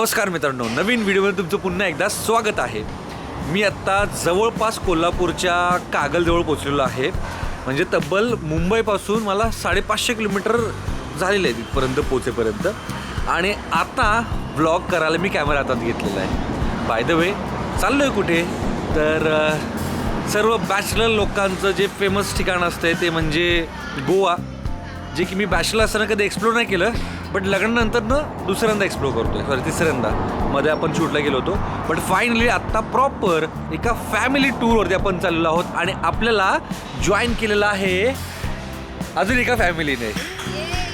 नमस्कार मित्रांनो, नवीन व्हिडिओमध्ये तुमचं पुन्हा एकदा स्वागत आहे. मी आत्ता जवळपास कोल्हापूरच्या कागलजवळ पोचलेलो आहे. म्हणजे तब्बल मुंबईपासून मला 550 किलोमीटर झालेलं आहे तिथपर्यंत पोचेपर्यंत. आणि आता व्लॉग करायला मी कॅमेरा हातात घेतलेला आहे. बाय द वे चाललो आहे कुठे तर सर्व बॅचलर लोकांचं जे फेमस ठिकाण असतं ते म्हणजे गोवा, जे की मी बॅचलर असताना कधी एक्सप्लोर नाही केलं, बट लग्नानंतर दुसऱ्यांदा एक्सप्लोर करतो आहे. सॉरी तिसऱ्यांदा. मध्ये आपण शूटला गेलो होतो, बट फायनली आत्ता प्रॉपर एका फॅमिली टूरवरती आपण चाललेलो आहोत. आणि आपल्याला जॉईन केलेलं आहे अजून एका फॅमिलीने,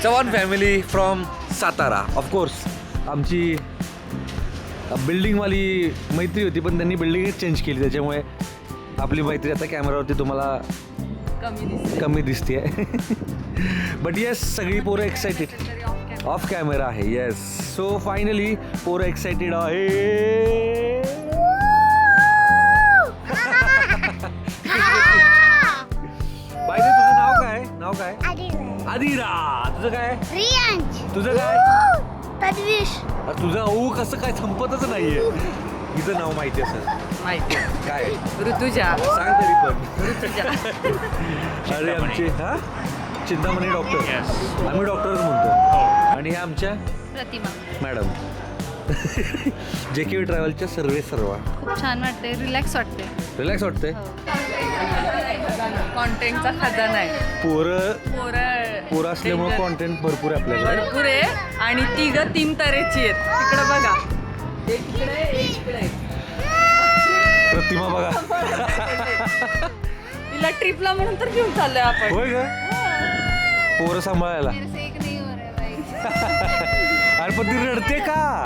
Chavan family from Satara. Of course आमची बिल्डिंगवाली मैत्री होती, पण त्यांनी बिल्डिंगच चेंज केली, त्याच्यामुळे आपली मैत्री आता कॅमेरावरती तुम्हाला कमी दिसते. बट येस, सगळी पोरं एक्सायटेड. ऑफ कॅमेरा आहे. येस, सो फायनली पोरं एक्सायटेड आहे. बाय द, तुझं नाव काय? नाव काय? आदिरा. तुझं काय? रियांश. तुझं काय? तद्विश. तुझं कसं काय संपतच नाहीये. तिचं नाव माहिती असेल. माहिती काय? ऋतुजा. सांग तरी पण. ऋतुजा. अरे आमचे चिंतामणी डॉक्टर. आम्ही डॉक्टरच म्हणतो. आणि ह्या आमच्या प्रतिमा मॅडम. JK ट्रॅव्हलच्या सर्व खूप छान वाटते, रिलॅक्स वाटते. रिलॅक्स वाटते. कॉन्टेंटचा खजाना आहे. पोरं असल्यामुळे कॉन्टेंट भरपूर आहे आपल्याकडे. भरपूर आहे. आणि तीन तऱ्हेची आहेत. तिकडं बघा, एक इकडे. प्रतिमा बघा. तिला ट्रिपला म्हणून तर घेऊन चाललोय आपण. होय का? पोरं सांभाळायला. अरे पण ती रडते का?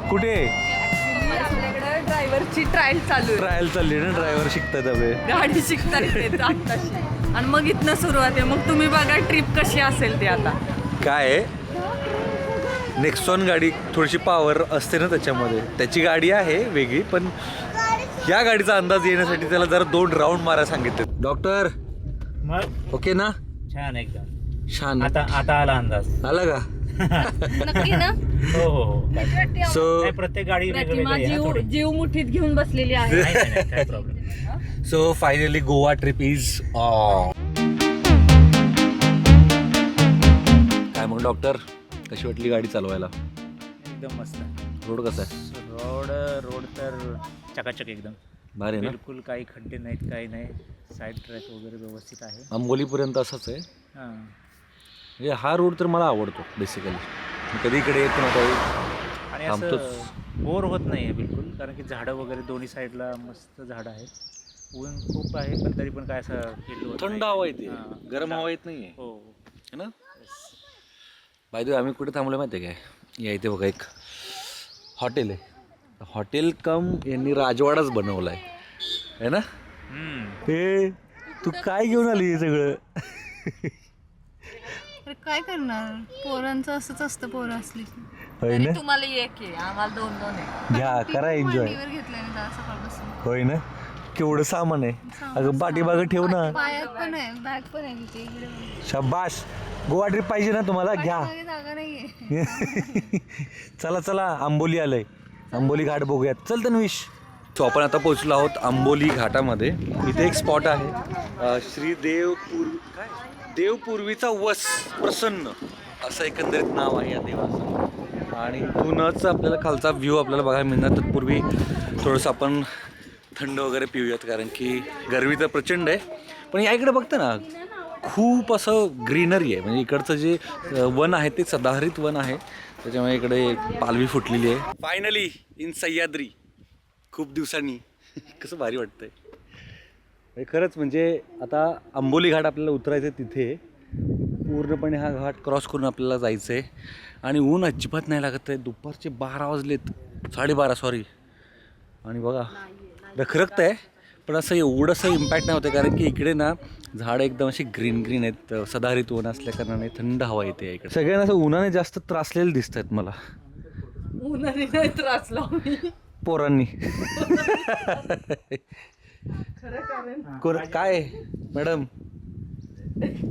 कुठे? आपल्याकडे ड्रायव्हरची ट्रायल चालली ना. ड्रायव्हर शिकतात आपले. गाडी शिकता येते आत्ताशी. आणि मग इथनं सुरुवात आहे. मग तुम्ही बघा ट्रिप कशी असेल ते. आता काय नेक्सॉन गाडी थोडीशी पॉवर असते ना त्याच्यामध्ये. त्याची गाडी आहे वेगळी, पण या गाडीचा अंदाज येण्यासाठी त्याला जरा 2 राऊंड मारायला सांगितले. डॉक्टर ओके ना? छान, एकदम छान. आता आला अंदाज. आला का? नक्की ना? हो. सो प्रत्येक गाडी प्रतिमा जीव मुठीत घेऊन बसलेली आहे. काय problem. So finally Goa trip is काय मग डॉक्टर, कशी वाटली गाडी चालवायला? एकदम मस्त. रोड कसा आहे? रोड तर चकाचक एकदम भारी ना. बिलकुल काही खड्डे नाहीत, काही नाही. साईड ट्रॅक वगैरे व्यवस्थित आहे. आंबोलीपर्यंत असंच आहे. हां, म्हणजे हा रोड तर मला आवडतो बेसिकली. कधी इकडे येत नव्हता. आणि असं बोर होत नाही आहे बिलकुल, कारण की झाडं वगैरे दोन्ही साईडला मस्त झाडं आहेत. ऊन खूप आहे, पण तरी पण काय असं थंड हवा येते, गरम हवा येत नाही आहे. हो है ना. बाय द वे आम्ही कुठे थांबलो माहिती आहे काय? या इथे बघा एक हॉटेल आहे. हॉटेल कम यांनी राजवाडाच बनवला आहे ना. हे तू काय घेऊन आली हे सगळं? काय करणार, पोरांचं असंच असतं. पोरं असली होय ना. तुम्हाला एक आहे, आम्हाला 2 आहे. घ्या, करा एन्जॉय. घेतलं सकाळपासून. होय ना. केवढं सामान आहे. अगं पाठीमागं ठेव ना. पायात पण आहे, बॅग पण आहे तिथे. इकडे शाबाश. गोवा ट्रिप पाहिजे ना तुम्हाला? घ्या. जागा नाहीये. चला आंबोली आलंय. आंबोली घाट बघूयात. चल तन्विश. सो आपण आता पोहोचलो आहोत आंबोली घाटामध्ये. इथे एक स्पॉट आहे, श्री देवपूर्वीचा वस प्रसन्न असं एकंदरीत नाव आहे या देवाचं. आणि इथूनच आपल्याला खालचा व्ह्यू आपल्याला बघायला मिळणार. तत्पूर्वी थोडंसं आपण थंड वगैरे पिऊयात, कारण की गरमी तर प्रचंड आहे. पण या इकडे बघतं ना, खूप असं ग्रीनरी आहे. म्हणजे इकडचं जे वन आहे ते सदाहरित वन आहे, त्याच्यामुळे इकडे पालवी फुटलेली आहे. Finally in Sahyadri. खूप दिवसांनी कसं भारी वाटतंय खरंच. म्हणजे आता आंबोली घाट आपल्याला उतरायचं आहे. तिथे पूर्णपणे हा घाट क्रॉस करून आपल्याला जायचं आहे. आणि ऊन अजिबात नाही लागत आहे. दुपारचे 12 वाजलेत, 12:30 सॉरी. आणि बघा रखरखत आहे, पण असं एवढंसं इम्पॅक्ट नाही होतं, कारण की इकडे ना झाडं एकदम अशी ग्रीन आहेत. सदाहरित वन असल्या कारणाने थंड हवा येते इकडे. सगळ्यांना असं उन्हाने जास्त त्रासलेले दिसत आहेत मला. उन्हाने नाही त्रासला पोरांनी. काय मॅडम,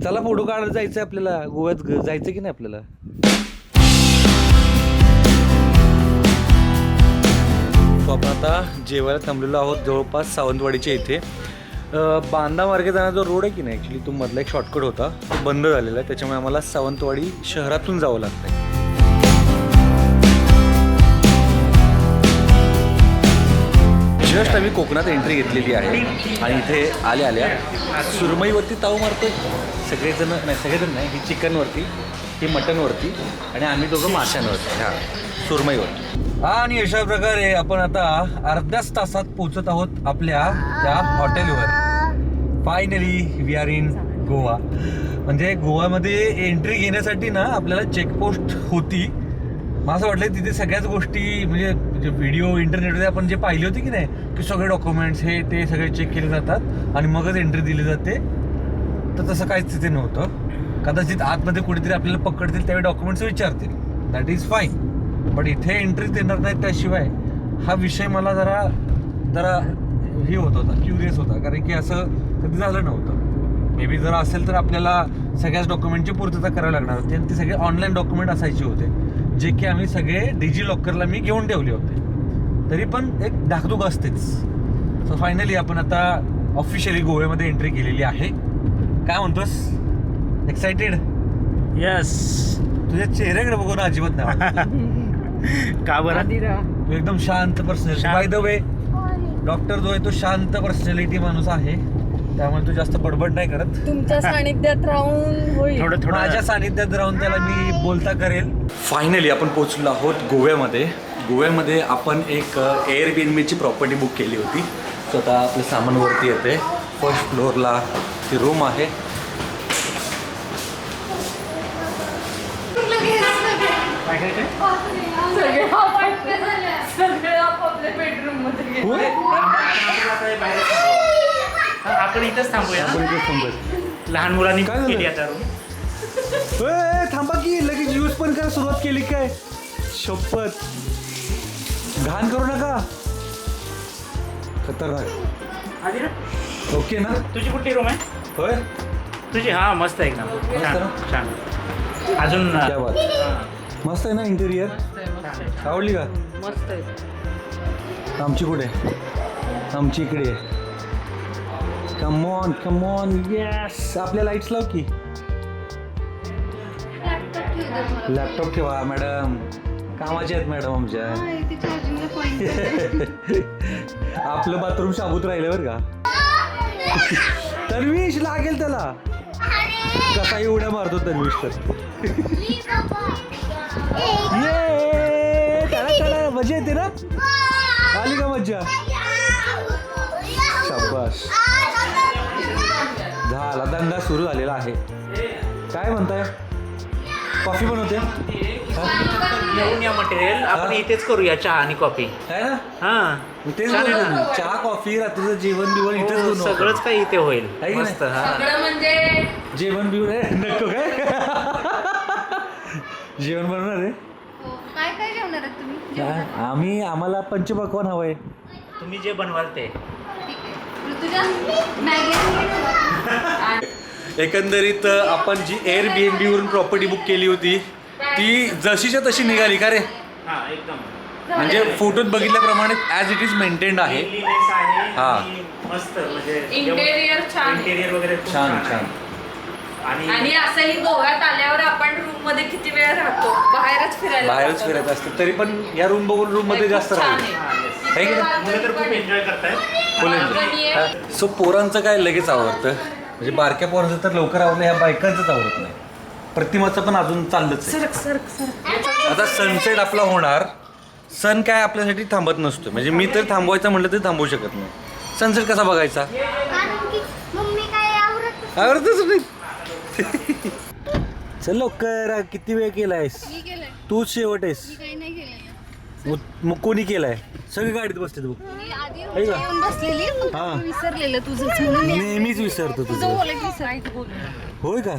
चला फोटो काढायला जायचं आपल्याला. गोव्यात जायचं की नाही आपल्याला? सो आपण आता जेवायला थांबलेलो आहोत जवळपास सावंतवाडीच्या इथे. बांदा मार्गे जाणारा जो रोड आहे की नाही, ॲक्च्युली तो मधला एक शॉर्टकट होता, तो बंद झालेला आहे. त्याच्यामुळे आम्हाला सावंतवाडी शहरातून जावं लागतं आहे. जस्ट आम्ही कोकणात एंट्री घेतलेली आहे आणि इथे आल्या सुरमईवरती ताव मारतोय. सगळेजण नाही, ही चिकनवरती, ही मटनवरती आणि आम्ही दोघं माशांवरती. हां, सुरमईवरती. आणि अशा प्रकारे आपण आता अर्ध्याच तासात पोहोचत आहोत आपल्या त्या हॉटेलवर. Finally we are in Goa. म्हणजे गोव्यामध्ये एंट्री घेण्यासाठी ना आपल्याला चेकपोस्ट होती. मला असं वाटलं तिथे सगळ्याच गोष्टी म्हणजे व्हिडिओ इंटरनेटमध्ये आपण जे पाहिले होते की नाही, की सगळे डॉक्युमेंट्स हे ते सगळे चेक केले जातात आणि मगच एंट्री दिली जाते. तर तसं काहीच तिथे नव्हतं. कदाचित आतमध्ये कुठेतरी आपल्याला पकडतील त्यावेळी डॉक्युमेंट्स विचारतील, दॅट इज फाईन. बट इथे एंट्री देणार नाहीत त्याशिवाय हा विषय मला जरा हे होत होता, क्युरियस होता. कारण की असं कधी झालं नव्हतं. मे बी जर असेल तर आपल्याला सगळ्याच डॉक्युमेंटची पूर्तता करावी लागणार होती आणि ते सगळे ऑनलाईन डॉक्युमेंट असायचे होते, जे की आम्ही सगळे डिजी लॉकरला मी घेऊन ठेवले होते. तरी पण एक धाकधूक असतेच. सो फायनली आपण आता ऑफिशियली गोव्यामध्ये एंट्री केलेली आहे. काय म्हणतोस, एक्सायटेड? यस. तुझ्या चेहऱ्याकडे बघून अजिबात नाही. का बरं? तू एकदम शांत personality. By the way, doctor जो आहे तो शांत पर्सनॅलिटी माणूस आहे, त्यामुळे तू जास्त बडबड नाही करत. तुमच्या सानिध्यात राहून होईल. थोडं माझ्या सानिध्यात राहून त्याला मी बोलता करेल. फायनली आपण पोहोचलो आहोत गोव्यामध्ये. गोव्यामध्ये आपण एक एअरबीएनबीची प्रॉपर्टी बुक केली होती. सो आता आपलं सामान वरती येते. फर्स्ट फ्लोअरला ती रूम आहे. सगळे आपापल्या बेडरूम मध्ये गेले. आपण इथंच थांबूया. लहान मुलांनी काय झालं? केली आता रूम. थांबा की लगेच यूज पण करायला सुरुवात केली काय? शपथ, घाण करू नका. खतरनाक. आधी ना, ओके ना? तुझी कुठली रूम आहे? होय, तुझी? हा, मस्त आहे एकदम. छान ना? छान. अजून क्या बात. मस्त आहे ना इंटेरियर? आवडली का? मस्त आहे. आमची कुठे? आमची इकडे आहे. Come on yes. आपल्या लाईट्स लाव की. लॅपटॉप ठेवा मॅडम, कामाचे आहेत मॅडम आमच्या. आपलं बाथरूम शाबूत राहिलं बरं का. तन्वीश लागेल त्याला. कसाही उड्या मारतो तन्वीश तर. ये त्याला मजा येते ना. आली का मज्जा? शाबास. झाला, दंगा सुरू झालेला आहे. काय म्हणताय? कॉफी बनवते घेऊन या मटेरियल. आपण इथेच करूया चहा आणि कॉफी. आहे ना. हा, तेच छान आहे बोलतो ना. मी. चहा कॉफी रात्रीचं जेवण बिवण इथेच हो, बनवू. सगळंच काही इथे होईल. आहे की मस्त. नाही? हा, सगळं म्हणजे जेवण बिवण नको काय? जेवण बनवणार आहे. काय काय जेवणार आहेत तुम्ही? आम्हाला पंचपक्वान हवंय. तुम्ही जे बनवाल ते. तुझ्या मॅगी. एकंदरीत आपण जी एअरबीएनबी वरून प्रॉपर्टी बुक केली होती ती जशीच्या तशी निघाली का रे? हा, एकदम म्हणजे फोटोत बघितल्याप्रमाणे ॲज इट इज मेंटेन्ड आहे. Cleanliness आहे. हा. आणि मस्त म्हणजे इंटेरियर छान आहे. इंटेरियर वगैरे खूप छान आहे. छान. आणि असंही गोव्यात आल्यावर आपण रूम मध्ये किती वेळ राहतो, बाहेरच बाहेरच जातो. फिरत असतं तरी पण या रूम बघून रूम मध्ये जास्त खूप छान राहील. आहे. आहे की नाही? मुलं तर खूप एन्जॉय करतायत. फुल एन्जॉय. सो पोरांचं काय लगेच आवडतं, म्हणजे बारक्या पोरांचं तर लवकर आवडलं, ह्या बायकांचंच आवडत नाही. प्रतिमाचं पण अजून चाललंच आहे. आता सनसेट आपला होणार. सन काय आपल्यासाठी थांबत नसतो, म्हणजे मी तर थांबवायचं म्हटलं तर थांबवू शकत नाही. सनसेट कसा बघायचा? मम्मी काय आवडत? आवडतच नाही. चल लवकर, किती वेळ केलायस? मी केलंय. तूच शेवट आहेस. मी काही नाही केलेलं. मग कोणी केलाय? सगळे गाडीत बसते तू. मी आधी आहे का? येऊन बसलेली पण हा. विसरलेलं तुझं म्हणून मी नेहमीच विसरतो तुझं तुझं. बोलायचं विसरायचं बोल. होय का?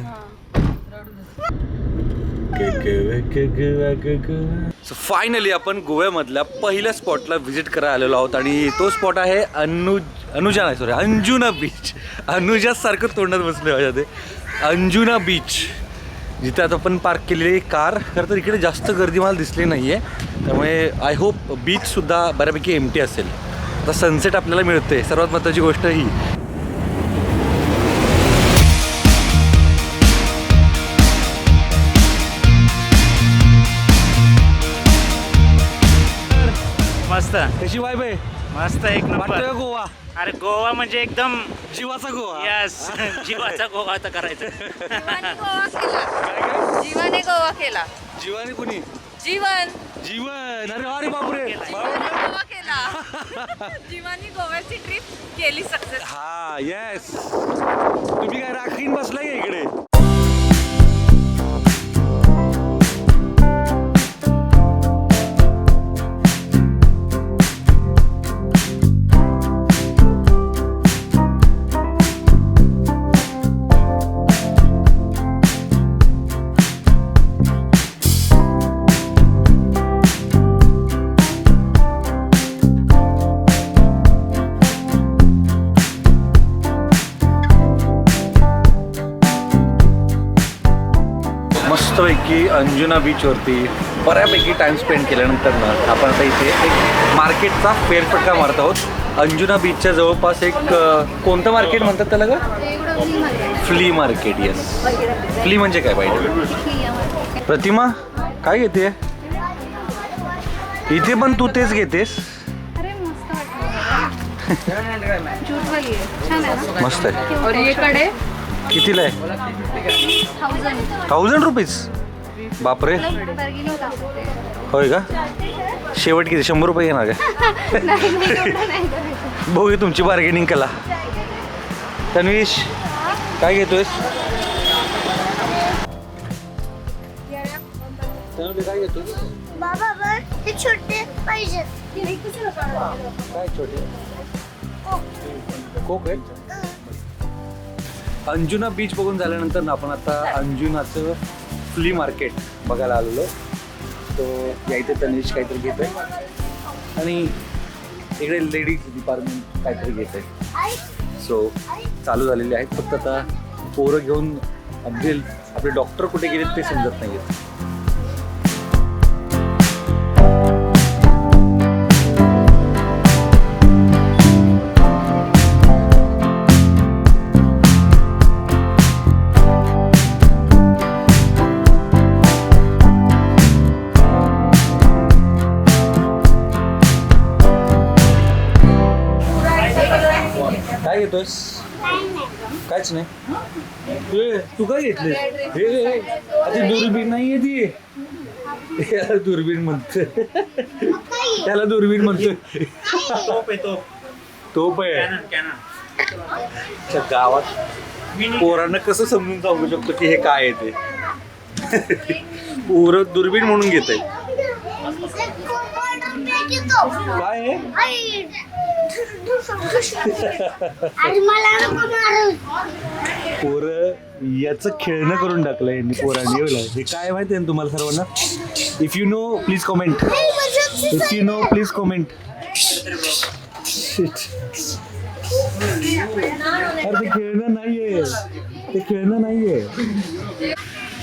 सो फायनली आपण गोव्यामधल्या पहिल्या स्पॉटला व्हिजिट करायला आलेलो आहोत आणि तो स्पॉट आहे अंजुना बीच. अनुजासारखं तोंडात बसलं माझ्या ते. अंजुना बीच. जिथे आता आपण पार्क केलेली कार खरं तर इकडे जास्त गर्दी मला दिसली नाही आहे. त्यामुळे आय होप बीचसुद्धा बऱ्यापैकी एम्प्टी असेल. आता सनसेट आपल्याला मिळते, सर्वात महत्त्वाची गोष्ट ही. मस्त कशी वाईब आहे? मस्त एक वाटतोय नंबर. का गोवा? अरे गोवा म्हणजे एकदम जीवाचा गोवा. यस जीवाचा गोवा आता करायचा. जीवाने गोवा केला. जीवाने कुणी? जीवन जीवन. अरे बापरे. गोवा केला. जीवानी गोव्याची ट्रिप केली सक्सेस. हा येस. तुम्ही काय राखीन बसलाय का इकडे? मस्तपैकी अंजुना बीचवरती बऱ्यापैकी टाईम स्पेंड केल्यानंतर ना आपण आता इथे एक मार्केटचा फेरफटका मारत आहोत. अंजुना बीचच्या जवळपास एक कोणतं मार्केट म्हणतात त्याला का? Flea market. येस, फ्ली म्हणजे काय पाहिजे? प्रतिमा काय घेते इथे? पण तू तेच घेतेस? अरे मस्त वाटलं. जूटवाली आहे, छान आहे ना. मस्त आहे. और ये कडे कितीला आहे? 1000 रुपीज. बापरे. बार्गेनिंग कर सकते हैं. होय का? शेवट किती? 100 रुपये येणार का? नाही नाही, एवढं नाही करायचं. बघू तुमची बार्गेनिंग कला. तन्वीश काय घेतोयस? काय घेतोय? बाबा हे छोटे पाहिजे. काय छोटे कोक आहे? अंजुना बीच बघून झाल्यानंतर ना आपण आता अंजुनाचं फ्ली मार्केट बघायला आलेलो. तो या इथे तनिष काहीतरी घेत आहे आणि इकडे लेडीज डिपार्टमेंट काहीतरी घेत आहे. सो चालू झालेले आहेत. फक्त आता पोरं घेऊन आपले डॉक्टर कुठे गेलेत ते समजत नाही आहेत. काय घेतोस? काहीच नाही. तू काय घेतले? हे आता दुर्बीण नाहीये ती. याला दुर्बीण म्हणतोय. त्याला दुर्बीण म्हणतोय. तोप आहे. गावात पोरांना कसं समजून सांगू शकतो की हे काय आहे ते? पोरं दुर्बीण म्हणून घेत आहे. काय आहे? पोरं याचं खेळणं करून टाकलं यांनी पोरांनी. हे काय माहिती आहे ना तुम्हाला सर्वांना? If you know please comment. If you know please comment. अरे ते खेळणं नाहीये, ते खेळणं नाहीये.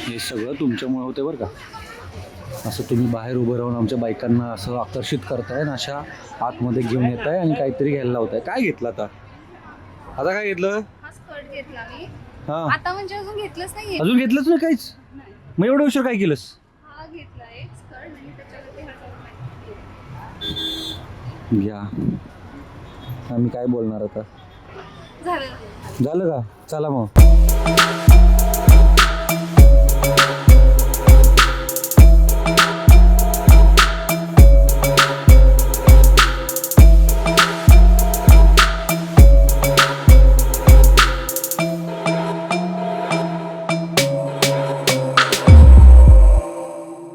हे सगळं तुमच्यामुळे होते बरं का. असं तुम्ही बाहेर उभं राहून आमच्या बायकांना असं आकर्षित करताय आणि अशा आतमध्ये घेऊन येत आहे आणि काहीतरी घ्यायला लावताय. काय घेतलं आता? आता काय घेतलं? हा स्कर्ट घेतला मी. हा आता म्हणजे अजून घेतलंच नाहीये. अजून घेतलंच नाही काहीच? मग एवढं उशीर काय केलंस? हा घेतला एक स्कर्ट आणि त्याच्यावरती हा टॉप. घ्या. आम्ही काय बोलणार आता? झालं. झालं का? चला मग.